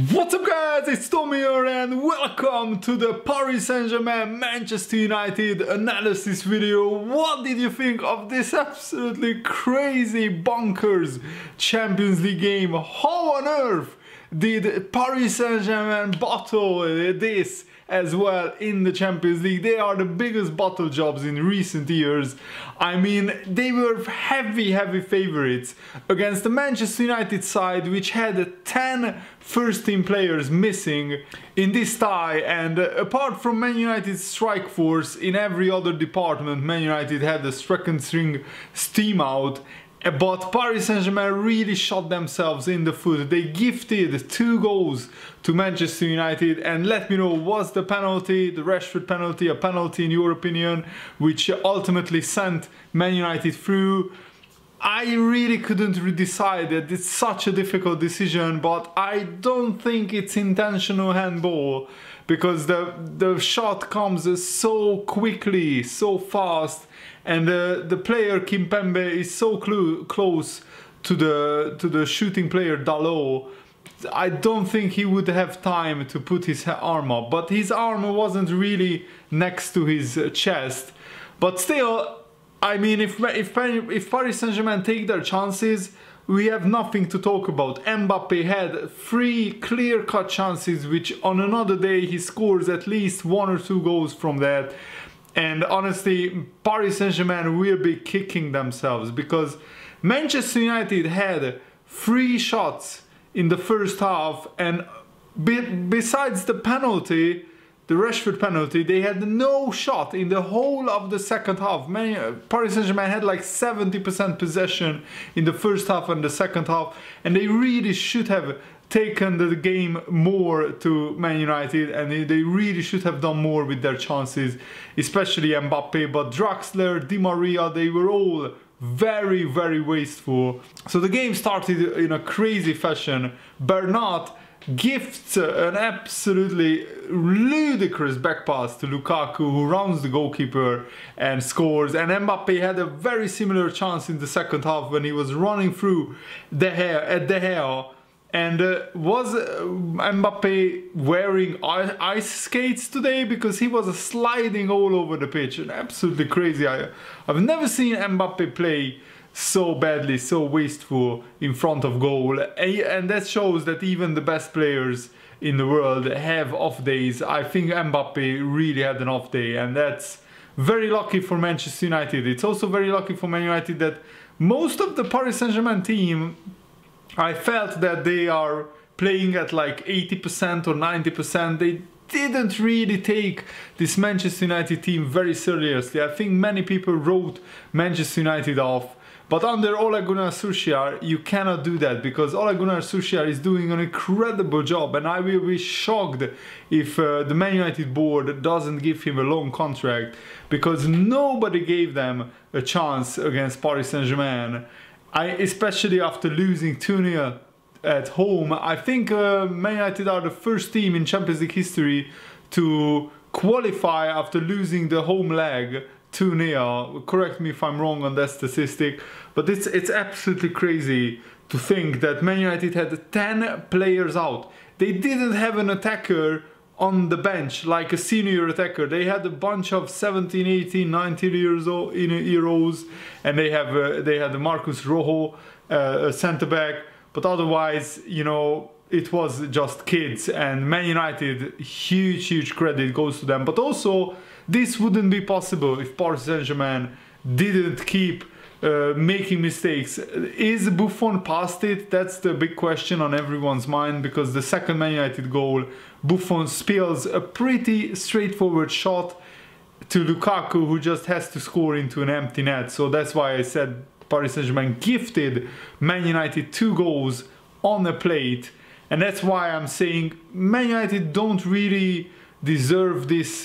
What's up guys, it's Tommy here and welcome to the Paris Saint-Germain Manchester United analysis video. What did you think of this absolutely crazy bonkers Champions League game? How on earth did Paris Saint-Germain bottle this as well in the Champions League? They are the biggest bottle jobs in recent years. I mean, they were heavy favorites against the Manchester United side, which had 10 first-team players missing in this tie, and apart from Man United's strike force, in every other department Man United had the second string steam out. But Paris Saint-Germain really shot themselves in the foot. They gifted 2 goals to Manchester United, and let me know, was the penalty, the Rashford penalty, a penalty in your opinion, which ultimately sent Man United through? I really couldn't decide it. It's such a difficult decision, but I don't think it's intentional handball, because the shot comes so quickly, so fast, and the player Kimpembe is so close to the shooting player Dalot. I don't think he would have time to put his arm up, but his arm wasn't really next to his chest. But still, I mean, if Paris Saint-Germain take their chances, we have nothing to talk about. Mbappe had 3 clear-cut chances, which on another day he scores at least 1 or 2 goals from that. And honestly, Paris Saint-Germain will be kicking themselves, because Manchester United had 3 shots in the first half, and besides the penalty, the Rashford penalty, they had no shot in the whole of the second half. Paris Saint-Germain had like 70% possession in the first half and the second half, and they really should have taken the game more to Man United, and they really should have done more with their chances, especially Mbappe. But Draxler, Di Maria, they were all very wasteful. So the game started in a crazy fashion. Bernat gifts an absolutely ludicrous back pass to Lukaku, who rounds the goalkeeper and scores. And Mbappe had a very similar chance in the second half when he was running through De Gea. And was Mbappe wearing ice skates today? Because he was sliding all over the pitch, and absolutely crazy. I've never seen Mbappe play so badly, so wasteful in front of goal. And that shows that even the best players in the world have off days. I think Mbappe really had an off day, and that's very lucky for Manchester United. It's also very lucky for Man United that most of the Paris Saint-Germain team, I felt that they are playing at like 80% or 90%. They didn't really take this Manchester United team very seriously. I think many people wrote Manchester United off. But under Ole Gunnar Solskjaer, you cannot do that, because Ole Gunnar Solskjaer is doing an incredible job, and I will be shocked if the Man United board doesn't give him a long contract, because nobody gave them a chance against Paris Saint-Germain. Especially after losing 2-0 at home. I think Man United are the first team in Champions League history to qualify after losing the home leg 2-0. Correct me if I'm wrong on that statistic, but it's absolutely crazy to think that Man United had 10 players out. They didn't have an attacker on the bench, like a senior attacker. They had a bunch of 17, 18, 19 years old Euros, and they had Marcus Rojo, a centre back. But otherwise, you know, it was just kids. And Man United, huge credit goes to them. But also, this wouldn't be possible if Paris Saint-Germain didn't keep making mistakes. Is Buffon past it? That's the big question on everyone's mind, because the second Man United goal, Buffon spills a pretty straightforward shot to Lukaku, who just has to score into an empty net. So that's why I said Paris Saint-Germain gifted Man United 2 goals on a plate, and that's why I'm saying Man United don't really deserve this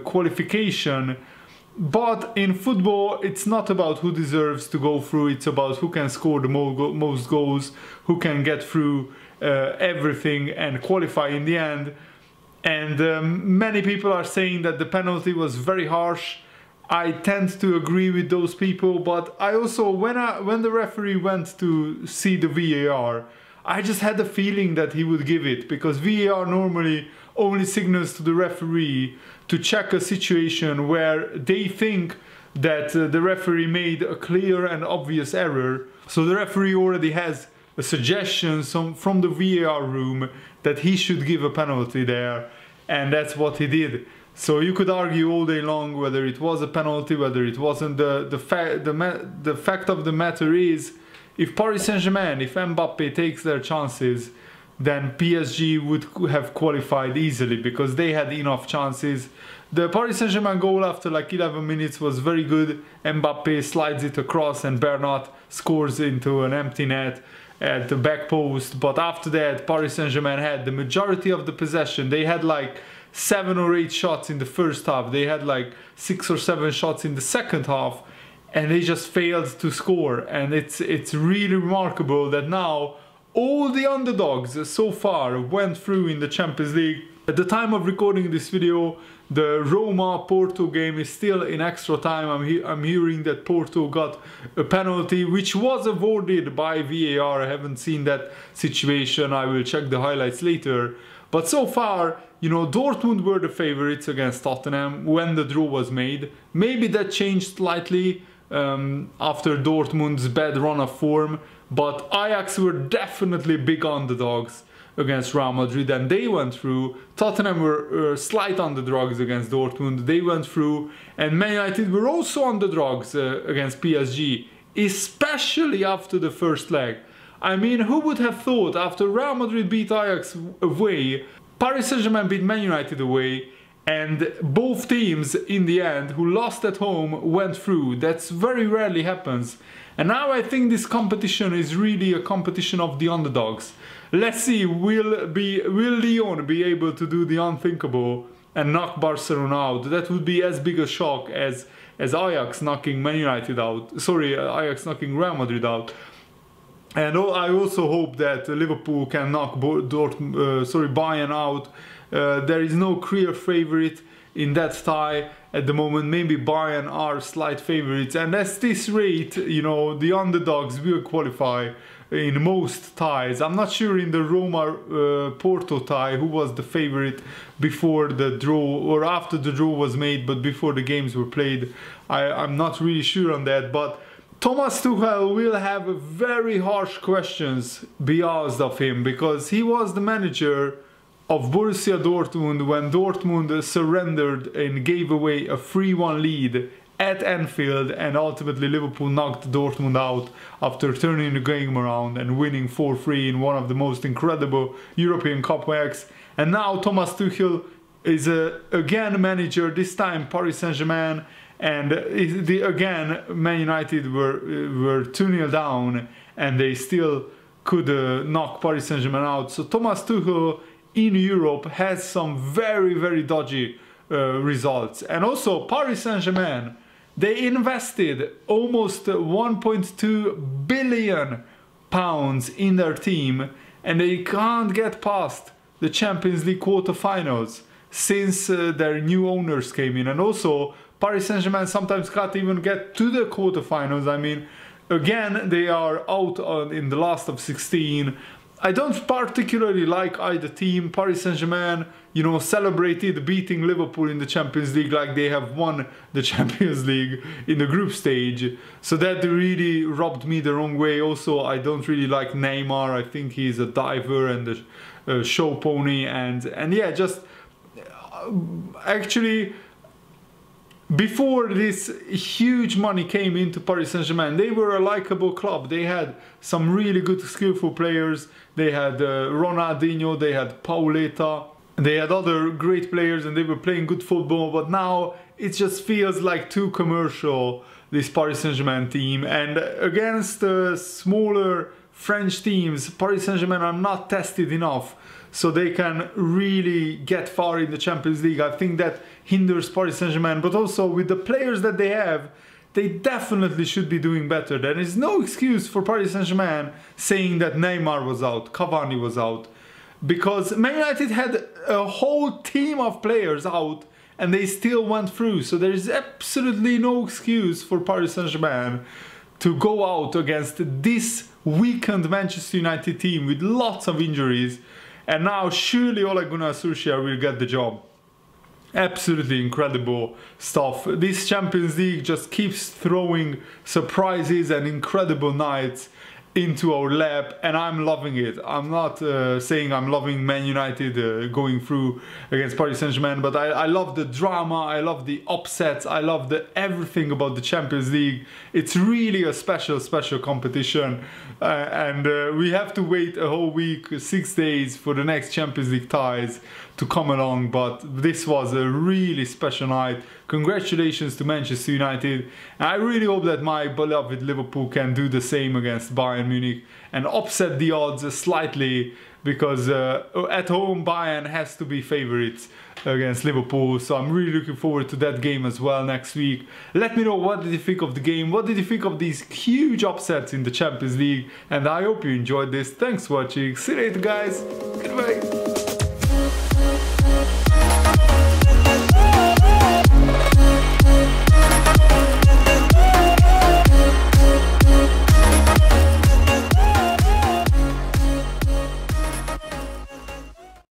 qualification. But in football, it's not about who deserves to go through, it's about who can score the most goals, who can get through everything and qualify in the end. And many people are saying that the penalty was very harsh. I tend to agree with those people, but I also, when the referee went to see the VAR, I just had the feeling that he would give it, because VAR normally only signals to the referee to check a situation where they think that the referee made a clear and obvious error. So the referee already has a suggestion from the VAR room that he should give a penalty there, and that's what he did. So you could argue all day long whether it was a penalty, whether it wasn't. The fact of the matter is, if Paris Saint-Germain, if Mbappe takes their chances, then PSG would have qualified easily, because they had enough chances. The Paris Saint-Germain goal after like 11 minutes was very good. Mbappe slides it across and Bernat scores into an empty net at the back post. But after that, Paris Saint-Germain had the majority of the possession. They had like 7 or 8 shots in the first half. They had like 6 or 7 shots in the second half, and they just failed to score. And it's really remarkable that now all the underdogs so far went through in the Champions League. At the time of recording this video, the Roma-Porto game is still in extra time. I'm hearing that Porto got a penalty, which was awarded by VAR. I haven't seen that situation. I will check the highlights later. But so far, you know, Dortmund were the favorites against Tottenham when the draw was made. Maybe that changed slightly after Dortmund's bad run of form. But Ajax were definitely big underdogs against Real Madrid, and they went through. Tottenham were slight underdogs against Dortmund. They went through. And Man United were also underdogs against PSG, especially after the first leg. I mean, who would have thought after Real Madrid beat Ajax away, Paris Saint-Germain beat Man United away, and both teams in the end who lost at home went through. That's very rarely happens. And now I think this competition is really a competition of the underdogs. Let's see, will Lyon be able to do the unthinkable and knock Barcelona out? That would be as big a shock as Ajax knocking Man United out. Sorry, Ajax knocking Real Madrid out. And I also hope that Liverpool can knock Bayern out. There is no clear favorite in that tie at the moment. Maybe Bayern are slight favorites, and at this rate, you know, the underdogs will qualify in most ties. I'm not sure in the Roma-Porto tie who was the favorite before the draw or after the draw was made, but before the games were played. I'm not really sure on that, but Thomas Tuchel will have very harsh questions be asked of him, because he was the manager of Borussia Dortmund when Dortmund surrendered and gave away a 3-1 lead at Anfield, and ultimately Liverpool knocked Dortmund out after turning the game around and winning 4-3 in one of the most incredible European comebacks. And now Thomas Tuchel is again manager, this time Paris Saint-Germain, and again Man United were 2-0 down and they still could knock Paris Saint-Germain out. So Thomas Tuchel in Europe has some very dodgy results. And also Paris Saint-Germain, they invested almost 1.2 billion pounds in their team, and they can't get past the Champions League quarterfinals since their new owners came in. And also Paris Saint-Germain sometimes can't even get to the quarterfinals. I mean, again, they are out in the last of 16. I don't particularly like either team. Paris Saint-Germain, you know, celebrated beating Liverpool in the Champions League like they have won the Champions League in the group stage. So that really rubbed me the wrong way. Also, I don't really like Neymar. I think he's a diver and a show pony. And yeah, just actually, before this huge money came into Paris Saint-Germain, they were a likable club. They had some really good skillful players. They had Ronaldinho, they had Pauleta, they had other great players, and they were playing good football. But now it just feels like too commercial, this Paris Saint-Germain team. And against smaller French teams, Paris Saint-Germain are not tested enough, so they can really get far in the Champions League. I think that hinders Paris Saint-Germain, but also with the players that they have, they definitely should be doing better. There is no excuse for Paris Saint-Germain saying that Neymar was out, Cavani was out, because Man United had a whole team of players out and they still went through. So there is absolutely no excuse for Paris Saint-Germain to go out against this weakened Manchester United team with lots of injuries, and now surely Ole Gunnar Solskjaer will get the job. Absolutely incredible stuff. This Champions League just keeps throwing surprises and incredible nights into our lap, and I'm loving it. I'm not saying I'm loving Man United going through against Paris Saint-Germain, but I love the drama, I love the upsets, I love everything about the Champions League. It's really a special competition, and we have to wait a whole week, 6 days for the next Champions League ties to come along, but this was a really special night. Congratulations to Manchester United. I really hope that my beloved Liverpool can do the same against Bayern Munich and upset the odds slightly, because at home Bayern has to be favourites against Liverpool, so I'm really looking forward to that game as well next week. Let me know, what did you think of the game? What did you think of these huge upsets in the Champions League? And I hope you enjoyed this. Thanks for watching. See you later, guys. Goodbye.